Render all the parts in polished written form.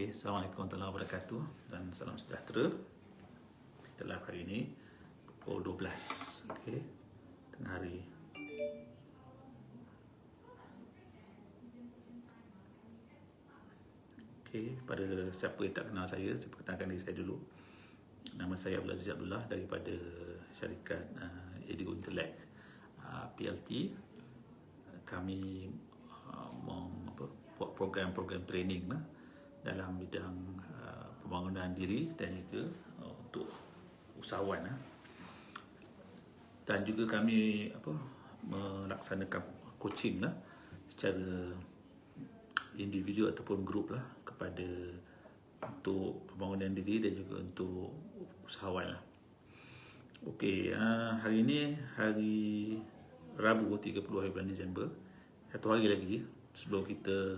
Okey, Assalamualaikum warahmatullahi wabarakatuh dan salam sejahtera. Kita live hari ini pukul 12. Okey, tengah hari. Okey, pada siapa yang tak kenal saya perkenalkan diri saya dulu. Nama saya Abdul Aziz Abdullah daripada syarikat Edigo Intellect PLT. Kami buat program-program training dalam bidang pembangunan diri dan juga untuk usahawan. Dan juga kami melaksanakan coaching secara individu ataupun grup kepada untuk pembangunan diri dan juga untuk usahawan. Okey, hari ini hari Rabu 30 hari bulan Disember. Satu hari lagi sebelum kita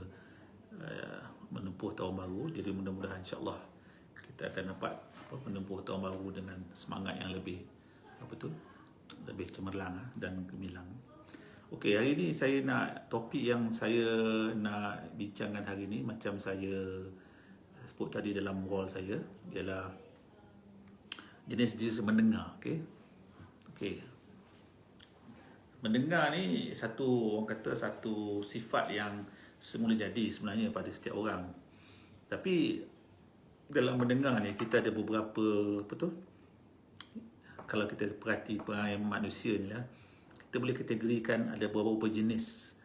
menempuh tahun baru. Jadi mudah-mudahan insya-Allah kita akan dapat menempuh tahun baru dengan semangat yang lebih lebih cemerlang dan gemilang. Okey, hari ini saya nak topik yang saya nak bincangkan hari ini macam saya sebut tadi dalam wall saya ialah jenis-jenis mendengar. Okey. Mendengar ni orang kata satu sifat yang semula jadi sebenarnya pada setiap orang. Tapi dalam mendengar ni kita ada beberapa kalau kita perhati perangai manusia ni kita boleh kategorikan ada beberapa jenis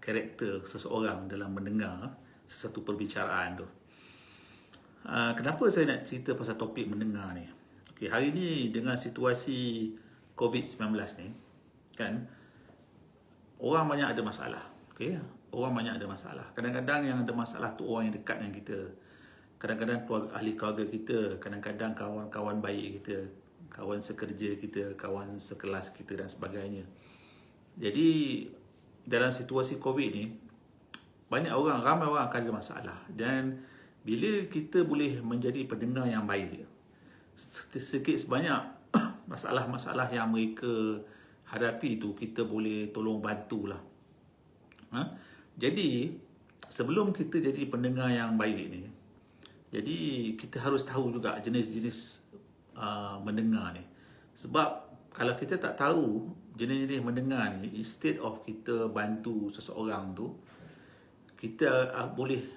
karakter seseorang dalam mendengar sesuatu perbicaraan tu. Kenapa saya nak cerita pasal topik mendengar ni? Okay, hari ni dengan situasi COVID-19 ni kan, orang banyak ada masalah. Okay? Orang banyak ada masalah. Kadang-kadang yang ada masalah tu orang yang dekat dengan kita. Kadang-kadang ahli keluarga kita, kadang-kadang kawan-kawan baik kita, kawan sekerja kita, kawan sekelas kita dan sebagainya. Jadi dalam situasi COVID ni ramai orang akan ada masalah, dan bila kita boleh menjadi pendengar yang baik, sedikit sebanyak masalah-masalah yang mereka hadapi itu kita boleh tolong bantulah. Jadi sebelum kita jadi pendengar yang baik ni, jadi kita harus tahu juga jenis-jenis mendengar ni. Sebab kalau kita tak tahu jenis-jenis mendengar ni, instead of kita bantu seseorang tu, kita boleh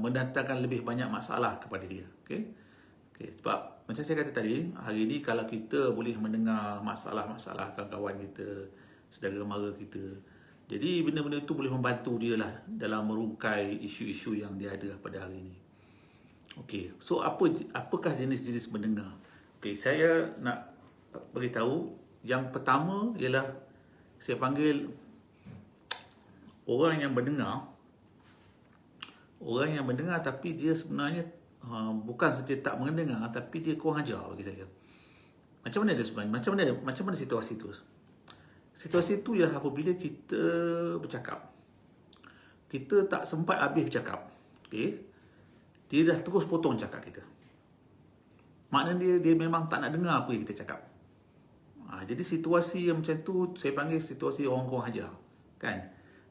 mendatangkan lebih banyak masalah kepada dia. Okey, sebab macam saya kata tadi, hari ni kalau kita boleh mendengar masalah-masalah kawan-kawan kita, saudara mara kita, jadi benda-benda tu boleh membantu dia lah dalam merungkai isu-isu yang dia ada pada hari ini. Okey, so apakah jenis-jenis mendengar? Okey, saya nak beritahu yang pertama ialah saya panggil orang yang mendengar. Orang yang mendengar tapi dia sebenarnya bukan saja tak mendengar, tapi dia kurang ajar bagi saya. Macam mana dia sebenarnya? Macam mana situasi tu? Situasi tu ialah apabila kita bercakap, kita tak sempat habis bercakap. Okey, dia dah terus potong cakap kita. Maknanya dia memang tak nak dengar apa yang kita cakap. Jadi situasi yang macam tu saya panggil situasi orang kurang ajar, kan?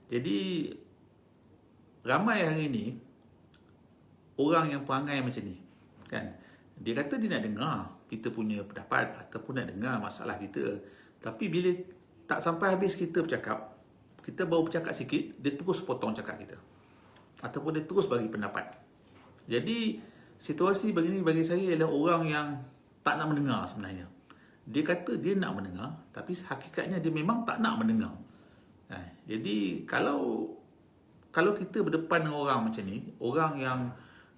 Jadi ramai hari ni orang yang perangai macam ni, kan? Dia kata dia nak dengar kita punya pendapat ataupun nak dengar masalah kita, tapi bila tak sampai habis kita bercakap, kita baru bercakap sikit, dia terus potong cakap kita ataupun dia terus bagi pendapat. Jadi situasi begini bagi saya ialah orang yang tak nak mendengar sebenarnya. Dia kata dia nak mendengar, tapi hakikatnya dia memang tak nak mendengar. Jadi kalau kita berdepan dengan orang macam ni, orang yang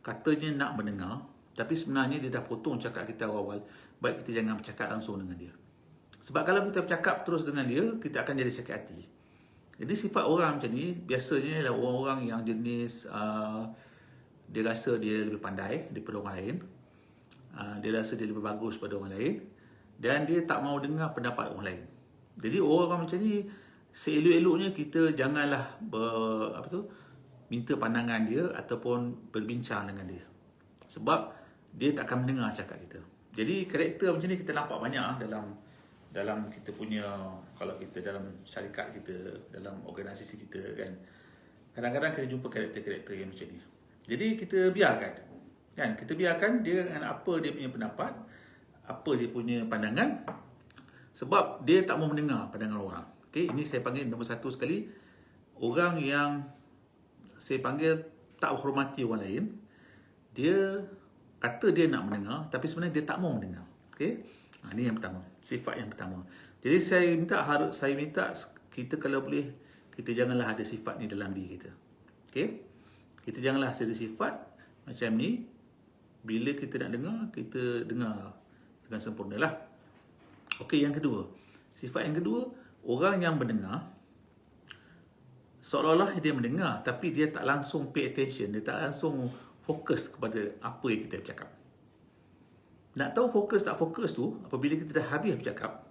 katanya nak mendengar, tapi sebenarnya dia dah potong cakap kita awal-awal, baik kita jangan bercakap langsung dengan dia. Sebab kalau kita bercakap terus dengan dia, kita akan jadi sakit hati. Jadi sifat orang macam ni biasanya adalah orang-orang yang jenis dia rasa dia lebih pandai daripada orang lain, dia rasa dia lebih bagus pada orang lain, dan dia tak mau dengar pendapat orang lain. Jadi orang macam ni seelok-eloknya kita janganlah minta pandangan dia ataupun berbincang dengan dia, sebab dia tak akan mendengar cakap kita. Jadi karakter macam ni kita nampak banyak dalam kita punya, kalau kita dalam syarikat kita, dalam organisasi kita, kan, kadang-kadang kita jumpa karakter-karakter yang macam ni. Jadi kita biarkan. Kan? Kita biarkan dia dengan apa dia punya pendapat, apa dia punya pandangan, sebab dia tak mau mendengar pandangan orang. Okey, ini saya panggil nombor satu sekali, orang yang saya panggil tak hormati orang lain. Dia kata dia nak mendengar, tapi sebenarnya dia tak mau mendengar. Okey, ini yang pertama, sifat yang pertama. Jadi saya minta kita kalau boleh, kita janganlah ada sifat ni dalam diri kita. Okey, kita janganlah ada sifat macam ni. Bila kita nak dengar, kita dengar dengan sempurna lah. Okey, yang kedua, sifat yang kedua, orang yang mendengar seolah-olah dia mendengar, tapi dia tak langsung pay attention, dia tak langsung fokus kepada apa yang kita bercakap. Nak tahu fokus tak fokus tu, apabila kita dah habis bercakap,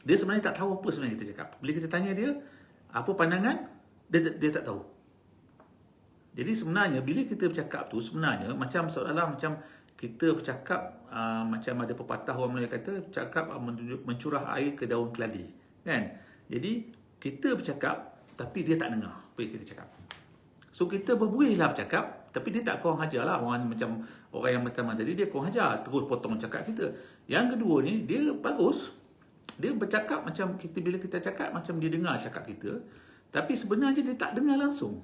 dia sebenarnya tak tahu apa sebenarnya kita cakap. Bila kita tanya dia, apa pandangan, dia tak tahu. Jadi sebenarnya bila kita bercakap tu, sebenarnya macam seolah-olah macam kita bercakap, macam ada pepatah orang Melayu kata, cakap mencurah air ke daun keladi, kan? Jadi kita bercakap tapi dia tak dengar apa yang kita cakap. So kita berbuihlah bercakap, tapi dia tak kurang hajar lah. Orang macam orang yang pertama tadi, dia kurang hajar, terus potong cakap kita. Yang kedua ni, dia bagus. Dia bercakap macam kita, bila kita cakap macam dia dengar cakap kita, tapi sebenarnya dia tak dengar langsung.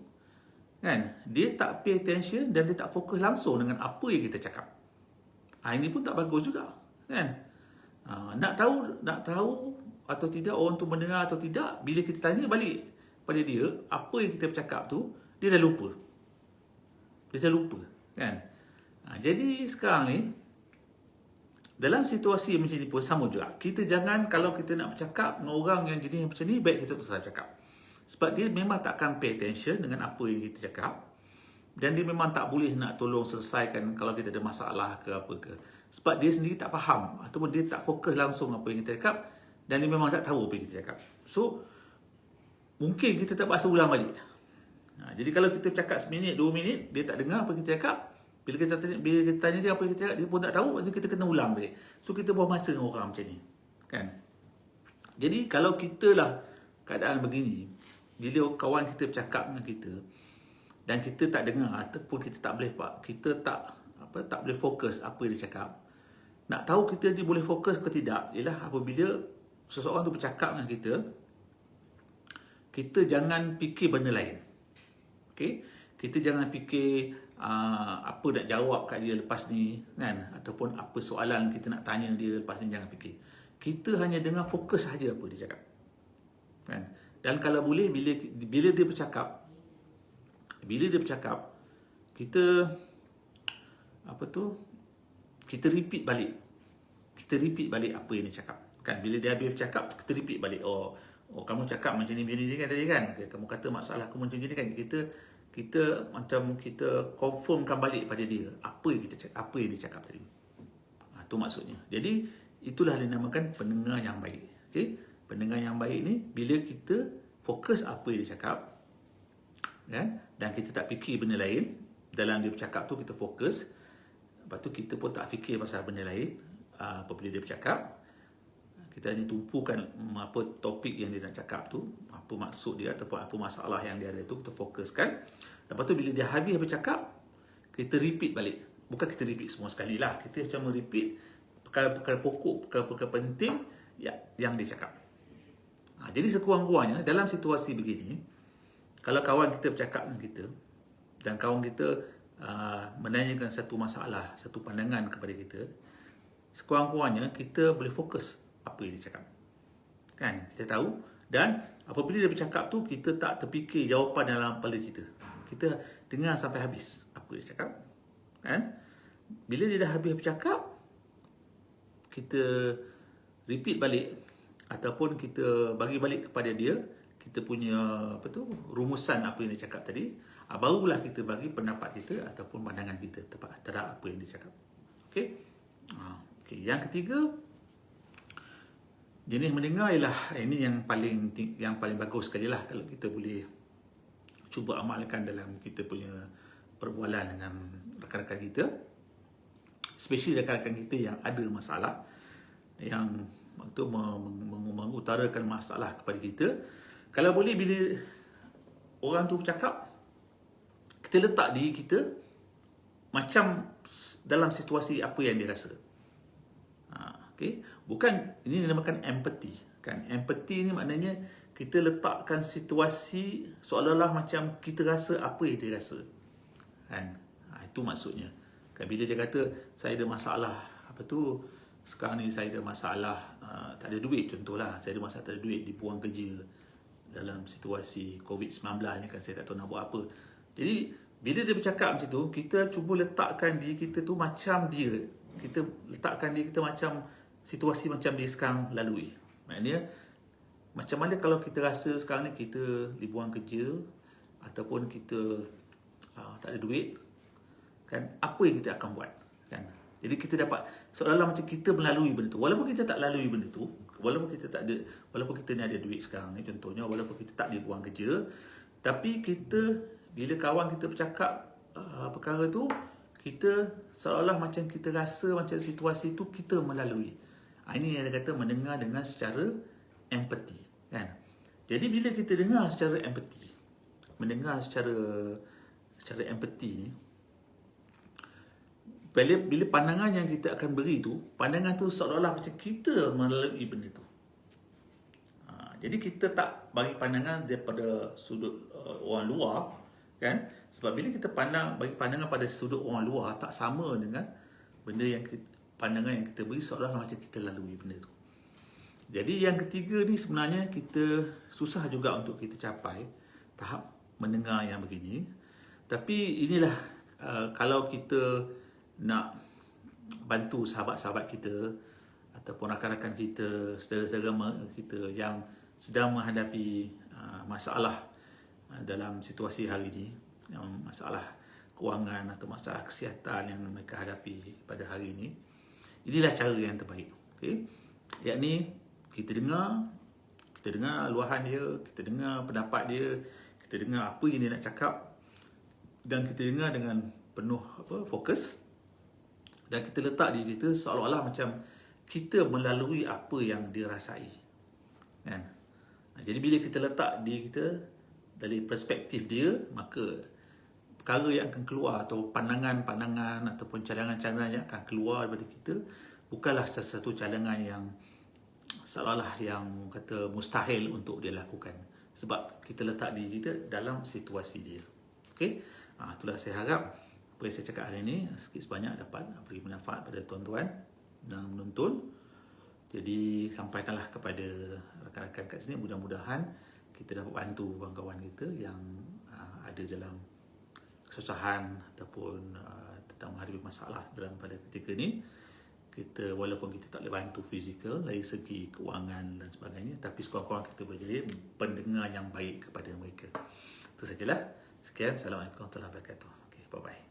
Kan? Dia tak pay attention dan dia tak fokus langsung dengan apa yang kita cakap. Ini pun tak bagus juga, kan? Nak tahu atau tidak orang tu mendengar atau tidak, bila kita tanya balik pada dia apa yang kita bercakap tu, dia dah lupa. Kan? Jadi sekarang ni, dalam situasi macam ni pun sama juga. Kita jangan, kalau kita nak bercakap dengan orang yang jenis macam ni, baik kita terus cakap. Sebab dia memang takkan pay attention dengan apa yang kita cakap. Dan dia memang tak boleh nak tolong selesaikan kalau kita ada masalah ke apa ke. Sebab dia sendiri tak faham, ataupun dia tak fokus langsung apa yang kita cakap. Dan dia memang tak tahu apa yang kita cakap. So, mungkin kita tak paksa ulang balik. Jadi kalau kita cakap seminit, 2 minit, dia tak dengar apa yang kita cakap. Bila kita tanya dia apa yang kita cakap, dia pun tak tahu. Jadi kita kena ulang balik. So, kita buang masa dengan orang macam ni. Kan? Jadi, kalau kita lah keadaan begini, bila kawan kita bercakap dengan kita dan kita tak dengar ataupun kita tak boleh fokus apa yang dia cakap. Nak tahu kita ni boleh fokus ke tidak ialah apabila seseorang tu bercakap dengan kita jangan fikir benda lain. Okey? Kita jangan fikir apa nak jawab kat dia lepas ni, kan? Ataupun apa soalan kita nak tanya dia lepas ni, jangan fikir. Kita hanya dengar, fokus saja apa dia cakap. Kan? Dan kalau boleh, bila dia bercakap, kita kita repeat balik. Apa yang dia cakap. Kan, bila dia habis bercakap, kita repeat balik. Oh, kamu cakap macam ni kan tadi kan. Okay, kamu kata masalah kamu macam ni kan. Kita macam kita confirmkan balik pada dia apa yang dia cakap tadi. Itu maksudnya. Jadi itulah dinamakan pendengar yang baik. Okey? Pendengar yang baik ni bila kita fokus apa yang dia cakap, kan? Dan kita tak fikir benda lain. Dalam dia bercakap tu kita fokus. Lepas tu kita pun tak fikir pasal benda lain apabila dia bercakap. Kita hanya tumpukan apa topik yang dia nak cakap tu, apa maksud dia ataupun apa masalah yang dia ada tu, kita fokuskan. Lepas tu bila dia habis bercakap, kita repeat balik. Bukan kita repeat semua sekali lah. Kita cuma repeat perkara-perkara pokok, perkara-perkara penting yang dia cakap. Jadi sekurang-kurangnya dalam situasi begini, kalau kawan kita bercakap dengan kita dan kawan kita menanyakan satu masalah, satu pandangan kepada kita, sekurang-kurangnya kita boleh fokus apa yang dia cakap. Kan? Kita tahu. Dan apabila dia bercakap tu, kita tak terfikir jawapan dalam kepala kita. Kita dengar sampai habis apa dia cakap. Kan? Bila dia dah habis bercakap, kita repeat balik ataupun kita bagi balik kepada dia kita punya rumusan apa yang dia cakap tadi. Barulah kita bagi pendapat kita ataupun pandangan kita terhadap apa yang dia cakap. Okey. Okey, yang ketiga, jenis mendengar ialah ini yang paling bagus sekali lah kalau kita boleh cuba amalkan dalam kita punya perbualan dengan rakan-rakan kita, especially rakan-rakan kita yang ada masalah, yang mengutarakan masalah kepada kita. Kalau boleh bila orang tu bercakap, kita letak diri kita macam dalam situasi apa yang dia rasa. Okay? Bukan, ini dinamakan empathy. Kan? Empathy ni maknanya kita letakkan situasi seolah-olah macam kita rasa apa yang dia rasa. Kan? Itu maksudnya. Kan bila dia kata saya ada masalah, apa tu, sekarang ni saya ada masalah tak ada duit, contohlah, saya ada masalah tak ada duit, dibuang kerja dalam situasi COVID-19 ni kan, saya tak tahu nak buat apa. Jadi bila dia bercakap macam tu, kita cuba letakkan diri kita tu macam dia. Kita letakkan diri kita macam situasi macam dia sekarang lalui. Maknanya macam mana kalau kita rasa sekarang ni kita dibuang kerja ataupun kita tak ada duit, kan, apa yang kita akan buat, kan? Jadi kita dapat seolah-olah macam kita melalui benda tu, walaupun kita tak lalui benda tu, walaupun kita tak ada, walaupun kita ni ada duit sekarang ni contohnya, walaupun kita tak dibuang kerja, tapi kita bila kawan kita bercakap perkara tu, kita seolah-olah macam kita rasa macam situasi tu kita melalui. Ini yang dia kata mendengar dengan secara empathy, kan? Jadi bila kita dengar secara empathy, mendengar secara empathy ni, bila pandangan yang kita akan beri tu, pandangan tu seolah-olah macam kita melalui benda tu. Jadi kita tak bagi pandangan daripada sudut orang luar, kan? Sebab bila kita bagi pandangan pada sudut orang luar, tak sama dengan benda yang pandangan yang kita beri seolah-olah macam kita lalui benda tu. Jadi yang ketiga ni sebenarnya kita susah juga untuk kita capai tahap mendengar yang begini. Tapi inilah kalau kita nak bantu sahabat-sahabat kita ataupun rakan-rakan kita, saudara-saudara kita yang sedang menghadapi masalah dalam situasi hari ini, yang masalah kewangan atau masalah kesihatan yang mereka hadapi pada hari ini, inilah cara yang terbaik. Okay? Yakni kita dengar luahan dia, kita dengar pendapat dia, kita dengar apa yang dia nak cakap, dan kita dengar dengan penuh fokus, dan kita letak diri kita seolah-olah macam kita melalui apa yang dia rasai, kan? Jadi bila kita letak diri kita dari perspektif dia, maka perkara yang akan keluar atau pandangan-pandangan ataupun cadangan-cadangan yang akan keluar daripada kita bukanlah sesuatu cadangan yang seolah-olah yang kata mustahil untuk dia lakukan, sebab kita letak diri kita dalam situasi dia. Okey, itulah saya harap apa yang saya cakap hari ini sikit sebanyak dapat beri manfaat pada tuan-tuan dan menonton. Jadi sampaikanlah kepada rakan-rakan kat sini, mudah-mudahan kita dapat bantu kawan-kawan kita yang ada dalam kesusahan ataupun tentang menghadapi masalah dalam pada ketika ni. Kita walaupun kita tak boleh bantu fizikal dari segi kewangan dan sebagainya, tapi sekurang-kurangnya kita boleh jadi pendengar yang baik kepada mereka. Itu sajalah. Sekian. Assalamualaikum warahmatullahi wabarakatuh. Okay, bye-bye.